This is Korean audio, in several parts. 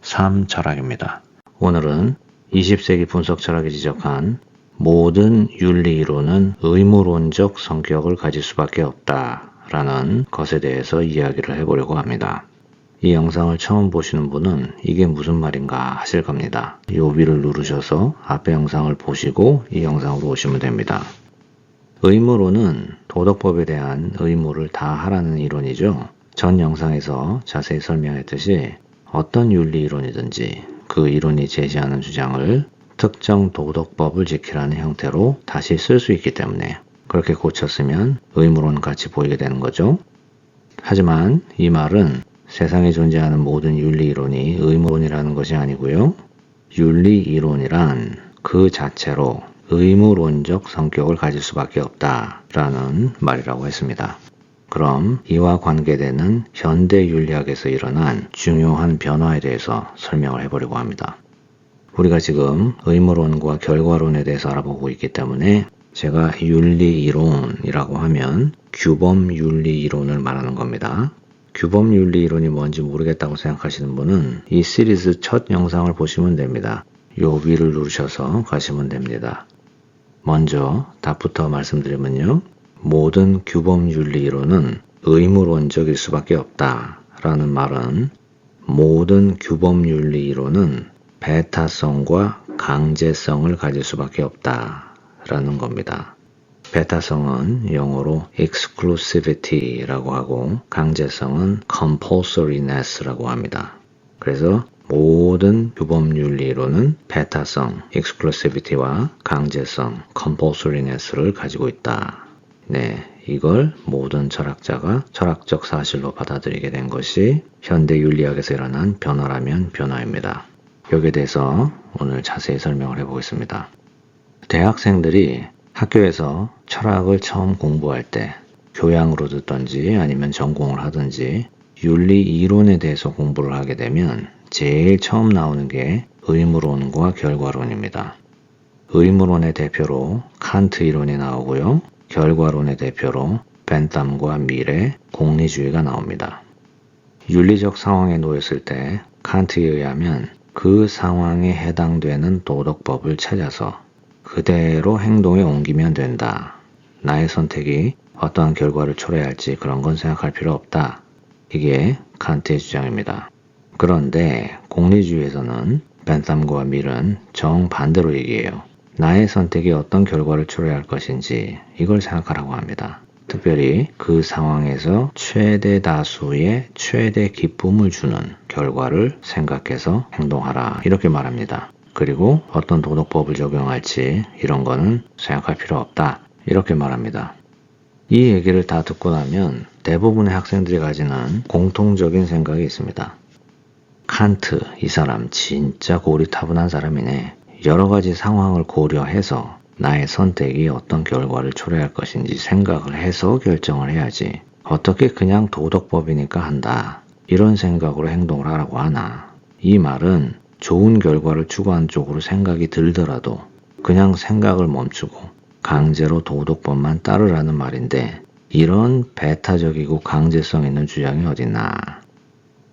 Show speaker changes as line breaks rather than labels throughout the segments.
삶 철학입니다. 오늘은 20세기 분석 철학이 지적한 모든 윤리 이론은 의무론적 성격을 가질 수밖에 없다라는 것에 대해서 이야기를 해보려고 합니다. 이 영상을 처음 보시는 분은 이게 무슨 말인가 하실 겁니다. 이 위를 누르셔서 앞에 영상을 보시고 이 영상으로 오시면 됩니다. 의무론은 도덕법에 대한 의무를 다 하라는 이론이죠. 전 영상에서 자세히 설명했듯이 어떤 윤리 이론이든지 그 이론이 제시하는 주장을 특정 도덕법을 지키라는 형태로 다시 쓸 수 있기 때문에 그렇게 고쳤으면 의무론 같이 보이게 되는 거죠. 하지만 이 말은 세상에 존재하는 모든 윤리 이론이 의무론이라는 것이 아니고요. 윤리 이론이란 그 자체로 의무론적 성격을 가질 수밖에 없다라는 말이라고 했습니다. 그럼 이와 관계되는 현대 윤리학에서 일어난 중요한 변화에 대해서 설명을 해보려고 합니다. 우리가 지금 의무론과 결과론에 대해서 알아보고 있기 때문에 제가 윤리 이론이라고 하면 규범 윤리 이론을 말하는 겁니다. 규범 윤리 이론이 뭔지 모르겠다고 생각하시는 분은 이 시리즈 첫 영상을 보시면 됩니다. 요 위를 누르셔서 가시면 됩니다. 먼저 답부터 말씀드리면요. 모든 규범 윤리 이론은 의무론적일 수밖에 없다라는 말은 모든 규범 윤리 이론은 배타성과 강제성을 가질 수밖에 없다라는 겁니다. 배타성은 영어로 exclusivity라고 하고 강제성은 compulsoriness라고 합니다. 그래서 모든 규범 윤리 이론은 배타성, exclusivity와 강제성, compulsoriness를 가지고 있다. 네, 이걸 모든 철학자가 철학적 사실로 받아들이게 된 것이 현대 윤리학에서 일어난 변화라면 변화입니다. 여기에 대해서 오늘 자세히 설명을 해보겠습니다. 대학생들이 학교에서 철학을 처음 공부할 때 교양으로 듣던지 아니면 전공을 하든지 윤리 이론에 대해서 공부를 하게 되면 제일 처음 나오는 게 의무론과 결과론입니다. 의무론의 대표로 칸트 이론이 나오고요. 결과론의 대표로 벤탐과 밀의 공리주의가 나옵니다. 윤리적 상황에 놓였을 때 칸트에 의하면 그 상황에 해당되는 도덕법을 찾아서 그대로 행동에 옮기면 된다. 나의 선택이 어떠한 결과를 초래할지 그런 건 생각할 필요 없다. 이게 칸트의 주장입니다. 그런데 공리주의에서는 벤탐과 밀은 정반대로 얘기해요. 나의 선택이 어떤 결과를 초래할 것인지 이걸 생각하라고 합니다. 특별히 그 상황에서 최대 다수의 최대 기쁨을 주는 결과를 생각해서 행동하라 이렇게 말합니다. 그리고 어떤 도덕법을 적용할지 이런 거는 생각할 필요 없다 이렇게 말합니다. 이 얘기를 다 듣고 나면 대부분의 학생들이 가지는 공통적인 생각이 있습니다. 칸트 이 사람 진짜 고리타분한 사람이네. 여러 가지 상황을 고려해서 나의 선택이 어떤 결과를 초래할 것인지 생각을 해서 결정을 해야지. 어떻게 그냥 도덕법이니까 한다. 이런 생각으로 행동을 하라고 하나. 이 말은 좋은 결과를 추구한 쪽으로 생각이 들더라도 그냥 생각을 멈추고 강제로 도덕법만 따르라는 말인데 이런 배타적이고 강제성 있는 주장이 어딨나.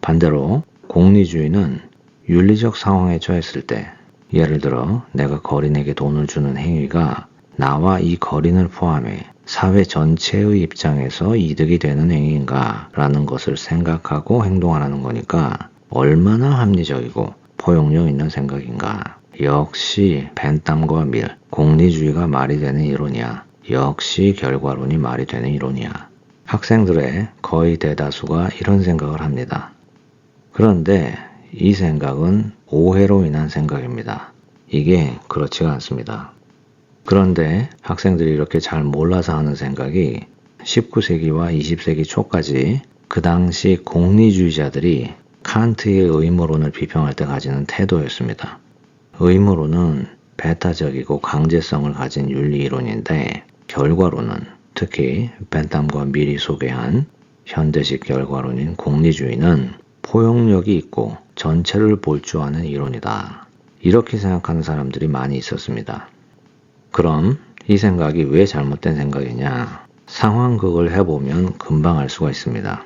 반대로 공리주의는 윤리적 상황에 처했을 때 예를 들어 내가 거린에게 돈을 주는 행위가 나와 이 거린을 포함해 사회 전체의 입장에서 이득이 되는 행위인가 라는 것을 생각하고 행동하라는 거니까 얼마나 합리적이고 포용력 있는 생각인가. 역시 벤탐과 밀, 공리주의가 말이 되는 이론이야. 역시 결과론이 말이 되는 이론이야. 학생들의 거의 대다수가 이런 생각을 합니다. 그런데 이 생각은 오해로 인한 생각입니다. 이게 그렇지가 않습니다. 그런데 학생들이 이렇게 잘 몰라서 하는 생각이 19세기와 20세기 초까지 그 당시 공리주의자들이 칸트의 의무론을 비평할 때 가지는 태도였습니다. 의무론은 배타적이고 강제성을 가진 윤리 이론인데 결과론은 특히 벤탐과 밀이 소개한 현대식 결과론인 공리주의는 포용력이 있고 전체를 볼 줄 아는 이론이다. 이렇게 생각하는 사람들이 많이 있었습니다. 그럼 이 생각이 왜 잘못된 생각이냐? 상황극을 해보면 금방 알 수가 있습니다.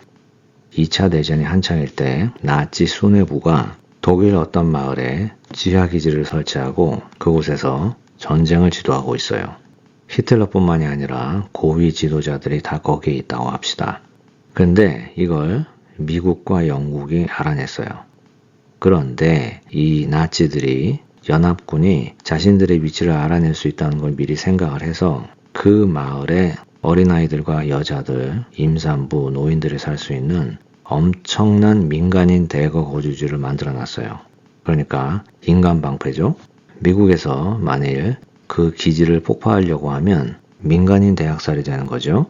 2차 대전이 한창일 때 나치 수뇌부가 독일 어떤 마을에 지하기지를 설치하고 그곳에서 전쟁을 지도하고 있어요. 히틀러뿐만이 아니라 고위 지도자들이 다 거기에 있다고 합시다. 그런데 이걸 미국과 영국이 알아냈어요. 그런데 이 나치들이 연합군이 자신들의 위치를 알아낼 수 있다는 걸 미리 생각을 해서 그 마을에 어린아이들과 여자들, 임산부, 노인들이 살 수 있는 엄청난 민간인 대거 거주지를 만들어 놨어요. 그러니까 인간 방패죠. 미국에서 만일 그 기지를 폭파하려고 하면 민간인 대학살이 되는 거죠.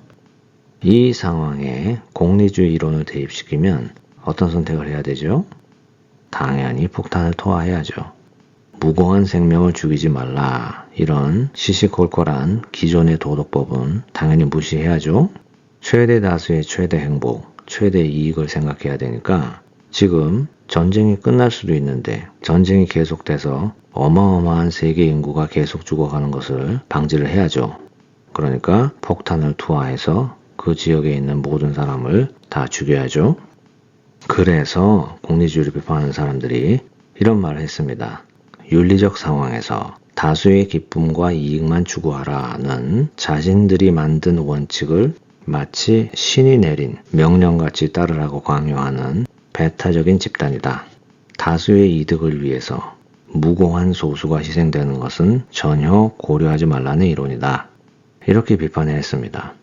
이 상황에 공리주의 이론을 대입시키면 어떤 선택을 해야 되죠? 당연히 폭탄을 투하해야죠. 무고한 생명을 죽이지 말라. 이런 시시콜콜한 기존의 도덕법은 당연히 무시해야죠. 최대 다수의 최대 행복, 최대 이익을 생각해야 되니까 지금 전쟁이 끝날 수도 있는데 전쟁이 계속돼서 어마어마한 세계 인구가 계속 죽어가는 것을 방지를 해야죠. 그러니까 폭탄을 투하해서 그 지역에 있는 모든 사람을 다 죽여야죠. 그래서 공리주의를 비판하는 사람들이 이런 말을 했습니다. 윤리적 상황에서 다수의 기쁨과 이익만 추구하라는 자신들이 만든 원칙을 마치 신이 내린 명령같이 따르라고 강요하는 배타적인 집단이다. 다수의 이득을 위해서 무고한 소수가 희생되는 것은 전혀 고려하지 말라는 이론이다. 이렇게 비판을 했습니다.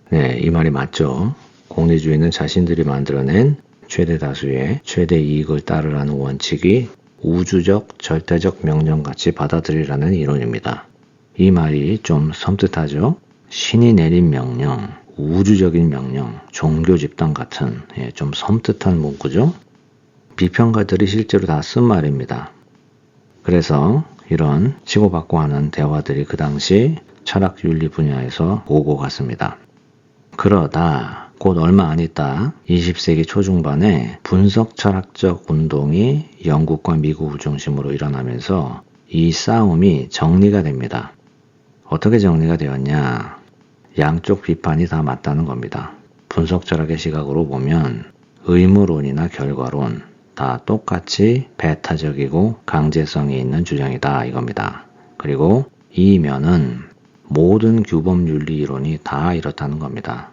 네, 이 말이 맞죠. 공리주의는 자신들이 만들어낸 최대 다수의 최대 이익을 따르라는 원칙이 우주적, 절대적 명령같이 받아들이라는 이론입니다. 이 말이 좀 섬뜩하죠? 신이 내린 명령, 우주적인 명령, 종교 집단 같은 좀 섬뜩한 문구죠? 비평가들이 실제로 다 쓴 말입니다. 그래서 이런 치고받고 하는 대화들이 그 당시 철학 윤리 분야에서 오고 갔습니다. 그러다 곧 얼마 안 있다 20세기 초중반에 분석 철학적 운동이 영국과 미국을 중심으로 일어나면서 이 싸움이 정리가 됩니다. 어떻게 정리가 되었냐? 양쪽 비판이 다 맞다는 겁니다. 분석 철학의 시각으로 보면 의무론이나 결과론 다 똑같이 배타적이고 강제성이 있는 주장이다 이겁니다. 그리고 이 면은 모든 규범윤리 이론이 다 이렇다는 겁니다.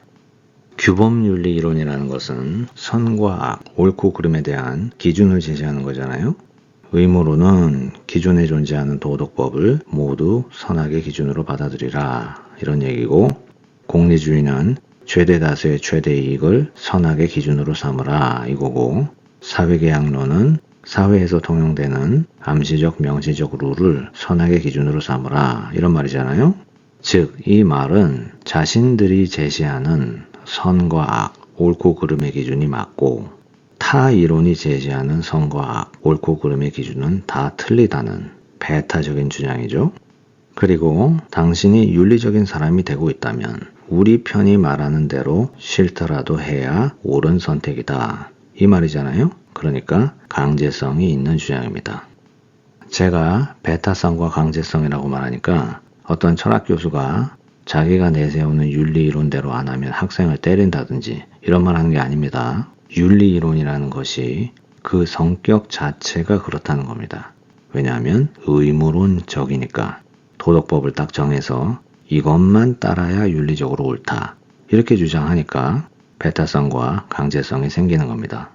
규범윤리 이론이라는 것은 선과 악, 옳고 그름에 대한 기준을 제시하는 거잖아요. 의무론은 기존에 존재하는 도덕법을 모두 선악의 기준으로 받아들이라 이런 얘기고, 공리주의는 최대 다수의 최대 이익을 선악의 기준으로 삼으라 이거고, 사회계약론은 사회에서 통용되는 암시적 명시적 룰을 선악의 기준으로 삼으라 이런 말이잖아요. 즉 이 말은 자신들이 제시하는 선과 악, 옳고 그름의 기준이 맞고 타 이론이 제시하는 선과 악, 옳고 그름의 기준은 다 틀리다는 배타적인 주장이죠. 그리고 당신이 윤리적인 사람이 되고 있다면 우리 편이 말하는 대로 싫더라도 해야 옳은 선택이다. 이 말이잖아요. 그러니까 강제성이 있는 주장입니다. 제가 배타성과 강제성이라고 말하니까 어떤 철학 교수가 자기가 내세우는 윤리 이론대로 안 하면 학생을 때린다든지 이런 말 하는 게 아닙니다. 윤리 이론이라는 것이 그 성격 자체가 그렇다는 겁니다. 왜냐하면 의무론적이니까 도덕법을 딱 정해서 이것만 따라야 윤리적으로 옳다. 이렇게 주장하니까 배타성과 강제성이 생기는 겁니다.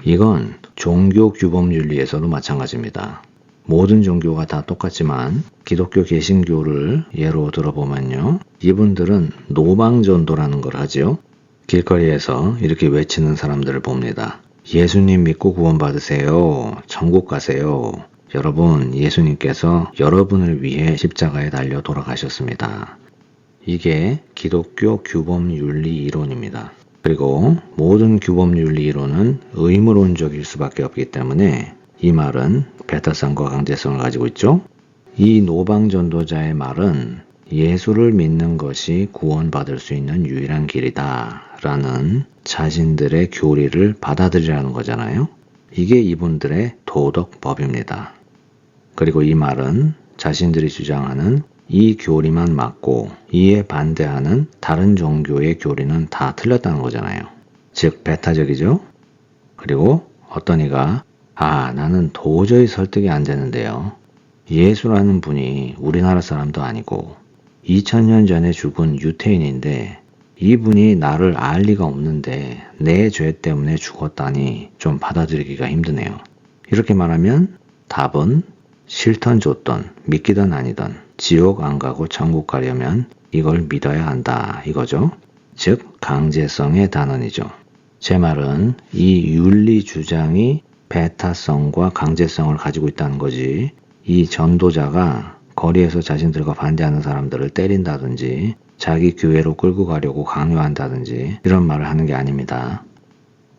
이건 종교 규범 윤리에서도 마찬가지입니다. 모든 종교가 다 똑같지만 기독교 개신교를 예로 들어보면요. 이분들은 노방전도라는 걸 하죠. 길거리에서 이렇게 외치는 사람들을 봅니다. 예수님 믿고 구원받으세요. 천국 가세요. 여러분, 예수님께서 여러분을 위해 십자가에 달려 돌아가셨습니다. 이게 기독교 규범윤리 이론입니다. 그리고 모든 규범윤리 이론은 의무론적일 수밖에 없기 때문에 이 말은 배타성과 강제성을 가지고 있죠. 이 노방전도자의 말은 예수를 믿는 것이 구원받을 수 있는 유일한 길이다 라는 자신들의 교리를 받아들이라는 거잖아요. 이게 이분들의 도덕법입니다. 그리고 이 말은 자신들이 주장하는 이 교리만 맞고 이에 반대하는 다른 종교의 교리는 다 틀렸다는 거잖아요. 즉 배타적이죠. 그리고 어떤 이가 나는 도저히 설득이 안 되는데요. 예수라는 분이 우리나라 사람도 아니고 2000년 전에 죽은 유태인인데 이분이 나를 알 리가 없는데 내 죄 때문에 죽었다니 좀 받아들이기가 힘드네요. 이렇게 말하면 답은 싫던 좋던 믿기던 아니던 지옥 안 가고 천국 가려면 이걸 믿어야 한다 이거죠. 즉 강제성의 단언이죠. 제 말은 이 윤리 주장이 배타성과 강제성을 가지고 있다는 거지, 이 전도자가 거리에서 자신들과 반대하는 사람들을 때린다든지 자기 교회로 끌고 가려고 강요한다든지 이런 말을 하는 게 아닙니다.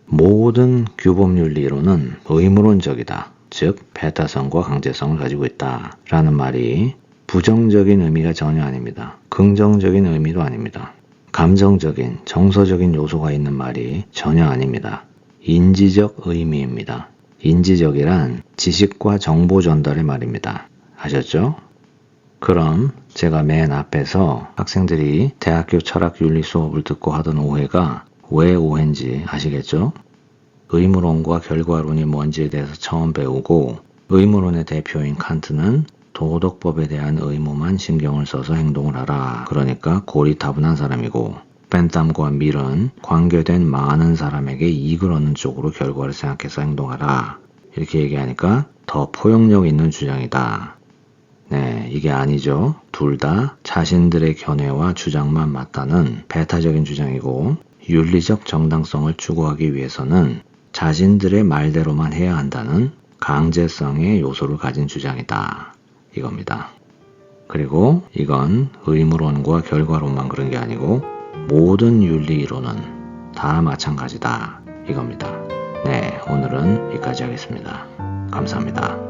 모든 규범윤리론은 의무론적이다. 즉 배타성과 강제성을 가지고 있다 라는 말이 부정적인 의미가 전혀 아닙니다. 긍정적인 의미도 아닙니다. 감정적인, 정서적인 요소가 있는 말이 전혀 아닙니다. 인지적 의미입니다. 인지적이란 지식과 정보 전달의 말입니다. 아셨죠? 그럼 제가 맨 앞에서 학생들이 대학교 철학윤리 수업을 듣고 하던 오해가 왜 오해인지 아시겠죠? 의무론과 결과론이 뭔지에 대해서 처음 배우고 의무론의 대표인 칸트는 도덕법에 대한 의무만 신경을 써서 행동을 하라. 그러니까 고리타분한 사람이고 벤탐과 밀은 관계된 많은 사람에게 이익을 얻는 쪽으로 결과를 생각해서 행동하라. 이렇게 얘기하니까 더 포용력 있는 주장이다. 네, 이게 아니죠. 둘 다 자신들의 견해와 주장만 맞다는 배타적인 주장이고 윤리적 정당성을 추구하기 위해서는 자신들의 말대로만 해야 한다는 강제성의 요소를 가진 주장이다. 이겁니다. 그리고 이건 의무론과 결과론만 그런 게 아니고 모든 윤리이론은 다 마찬가지다. 이겁니다. 네, 오늘은 여기까지 하겠습니다. 감사합니다.